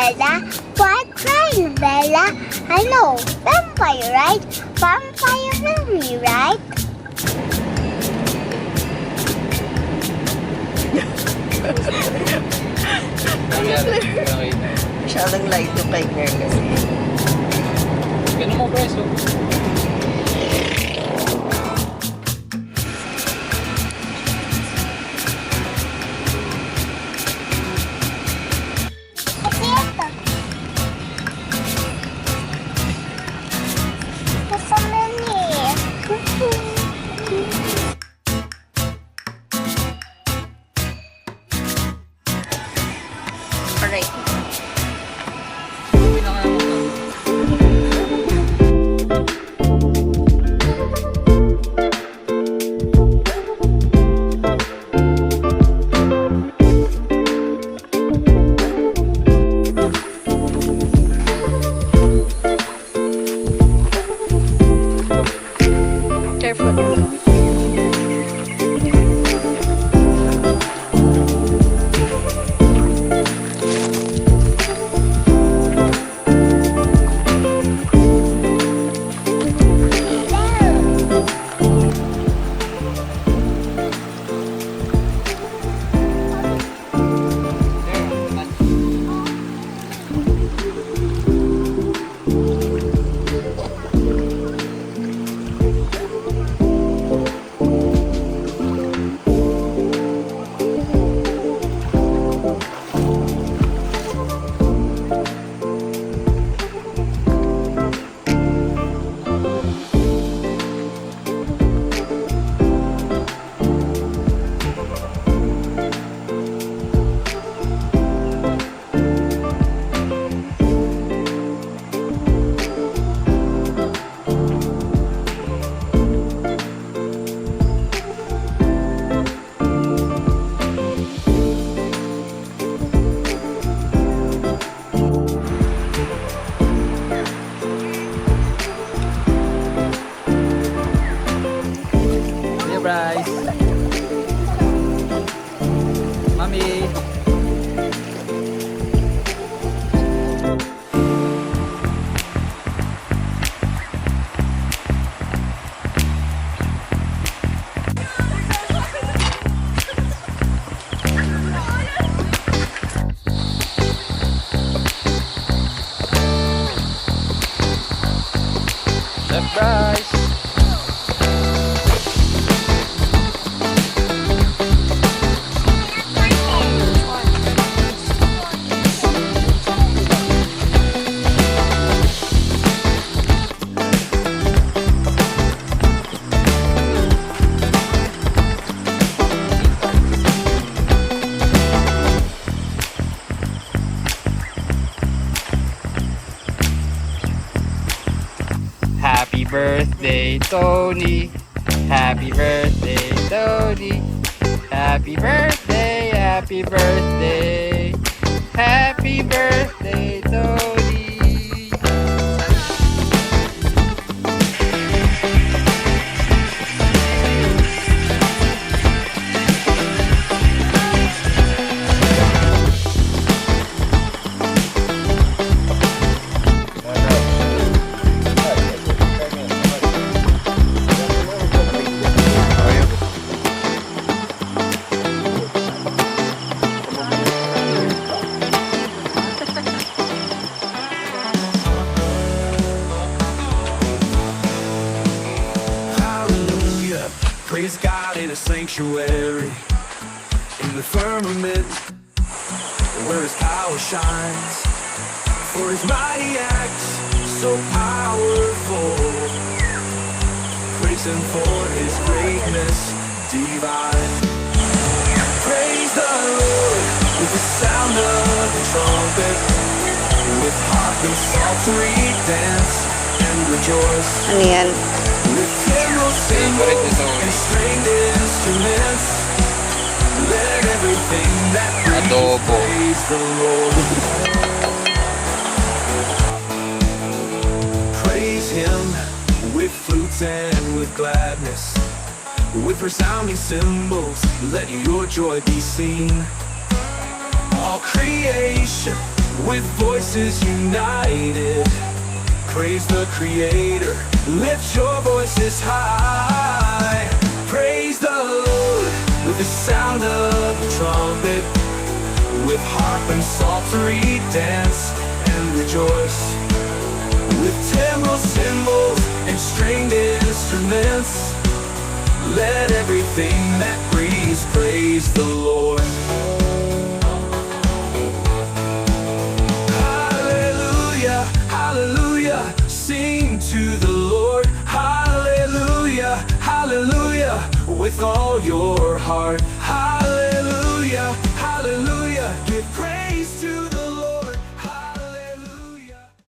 Bella? What kind, Bella? I know. Vampire, right? Vampire movie, right? Masyadong light to kay Claire kasi. Ganun mo, Bryce. Kasi ito. Kasama niya. Alright. Careful. Bryce. Mami. Chef Bryce. Happy birthday, Tony. Happy birthday, Tony. Happy birthday, happy birthday. Happy birthday, Tony. Praise God in a sanctuary, in the firmament, where His power shines. For His mighty acts, so powerful. Praise Him for His greatness divine. Praise the Lord with the sound of the trumpet, with harp and psaltery, dance and rejoice. Ano yan? With cymbals, cymbals, and stringed instruments, let everything that breathes praise the Lord. Praise Him with flutes and with gladness, with resounding cymbals, let your joy be seen. All creation with voices united. Praise the Creator, lift your voices high. Praise the Lord with the sound of the trumpet, with harp and psaltery, dance and rejoice. With timbrel, cymbals, and stringed instruments, let everything that breathes praise the Lord. Hallelujah, hallelujah, sing to the Lord. Hallelujah, hallelujah, with all your heart. Hallelujah, hallelujah.